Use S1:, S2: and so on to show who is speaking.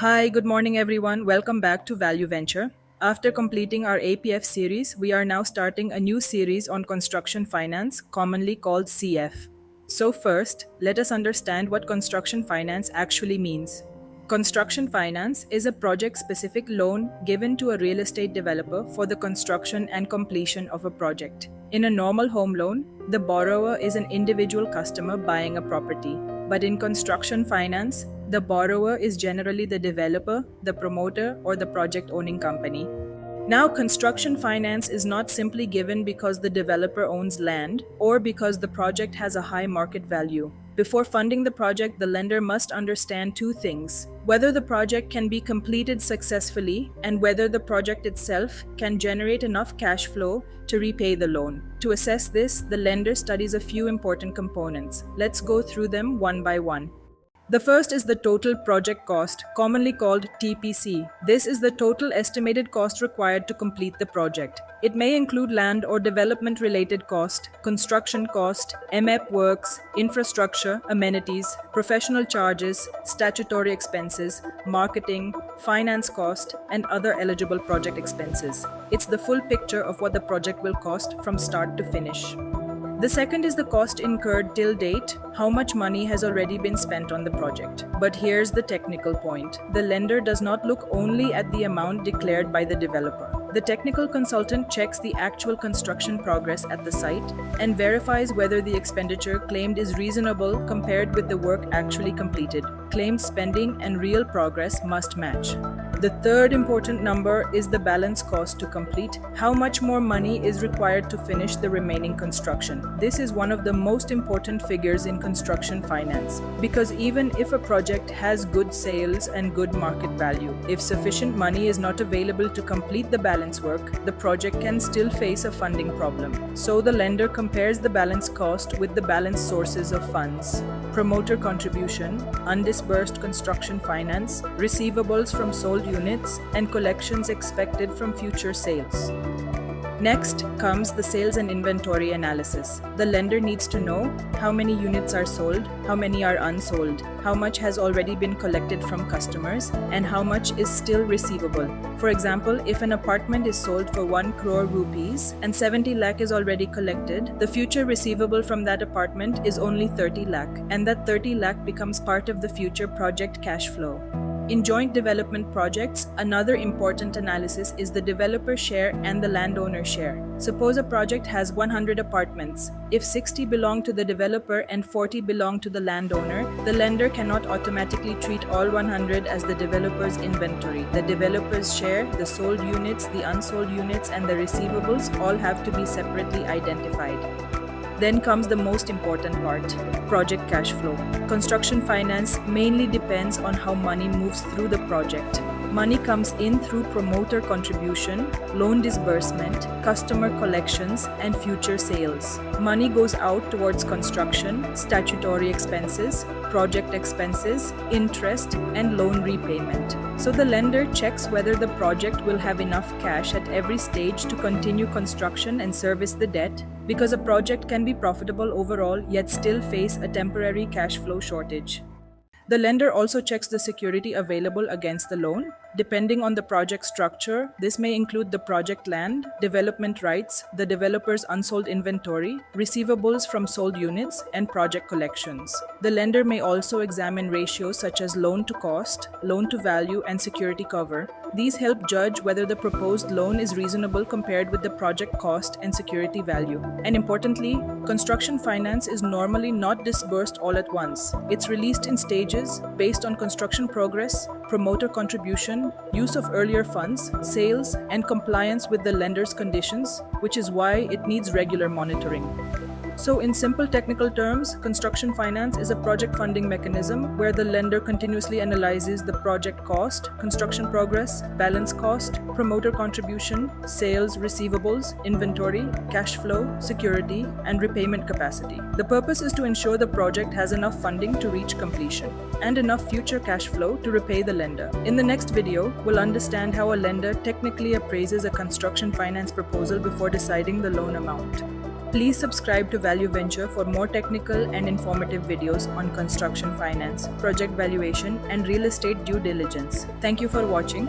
S1: Hi, good morning, everyone. Welcome back to Value.Venture. After completing our APF series, we are now starting a new series on construction finance, commonly called CF. So, first, let us understand what construction finance actually means. Construction finance is a project specific loan given to a real estate developer for the construction and completion of a project. In a normal home loan, the borrower is an individual customer buying a property. But in construction finance, the borrower is generally the developer, the promoter, or the project owning company. Now, construction finance is not simply given because the developer owns land or because the project has a high market value. Before funding the project, the lender must understand two things: whether the project can be completed successfully and whether the project itself can generate enough cash flow to repay the loan. To assess this, the lender studies a few important components. Let's go through them one by one. The first is the total project cost, commonly called TPC. This is the total estimated cost required to complete the project. It may include land or development related cost, construction cost, MEP works, infrastructure, amenities, professional charges, statutory expenses, marketing, finance cost, and other eligible project expenses. It's the full picture of what the project will cost from start to finish. The second is the cost incurred till date, how much money has already been spent on the project. But here's the technical point: the lender does not look only at the amount declared by the developer. The technical consultant checks the actual construction progress at the site and verifies whether the expenditure claimed is reasonable compared with the work actually completed. Claimed spending and real progress must match. The third important number is the balance cost to complete, how much more money is required to finish the remaining construction. This is one of the most important figures in construction finance, because even if a project has good sales and good market value, if sufficient money is not available to complete the balance work, the project can still face a funding problem. So the lender compares the balance cost with the balance sources of funds: promoter contribution, undisbursed construction finance, receivables from sold units, and collections expected from future sales. Next comes the sales and inventory analysis. The lender needs to know how many units are sold, how many are unsold, how much has already been collected from customers, and how much is still receivable. For example, if an apartment is sold for 1 crore rupees and 70 lakh is already collected, the future receivable from that apartment is only 30 lakh, and that 30 lakh becomes part of the future project cash flow. In joint development projects, another important analysis is the developer share and the landowner share. Suppose a project has 100 apartments. If 60 belong to the developer and 40 belong to the landowner, the lender cannot automatically treat all 100 as the developer's inventory. The developer's share, the sold units, the unsold units, and the receivables all have to be separately identified. Then comes the most important part: project cash flow. Construction finance mainly depends on how money moves through the project. Money comes in through promoter contribution, loan disbursement, customer collections, and future sales. Money goes out towards construction, statutory expenses, project expenses, interest, and loan repayment. So the lender checks whether the project will have enough cash at every stage to continue construction and service the debt, because a project can be profitable overall yet still face a temporary cash flow shortage. The lender also checks the security available against the loan. Depending on the project structure, this may include the project land, development rights, the developer's unsold inventory, receivables from sold units, and project collections. The lender may also examine ratios such as loan to cost, loan to value, and security cover. These help judge whether the proposed loan is reasonable compared with the project cost and security value. And importantly, construction finance is normally not disbursed all at once. It's released in stages based on construction progress, promoter contribution, use of earlier funds, sales, and compliance with the lender's conditions, which is why it needs regular monitoring. So, in simple technical terms, construction finance is a project funding mechanism where the lender continuously analyzes the project cost, construction progress, balance cost, promoter contribution, sales, receivables, inventory, cash flow, security, and repayment capacity. The purpose is to ensure the project has enough funding to reach completion and enough future cash flow to repay the lender. In the next video, we'll understand how a lender technically appraises a construction finance proposal before deciding the loan amount. Please subscribe to Value Venture for more technical and informative videos on construction finance, project valuation, and real estate due diligence. Thank you for watching.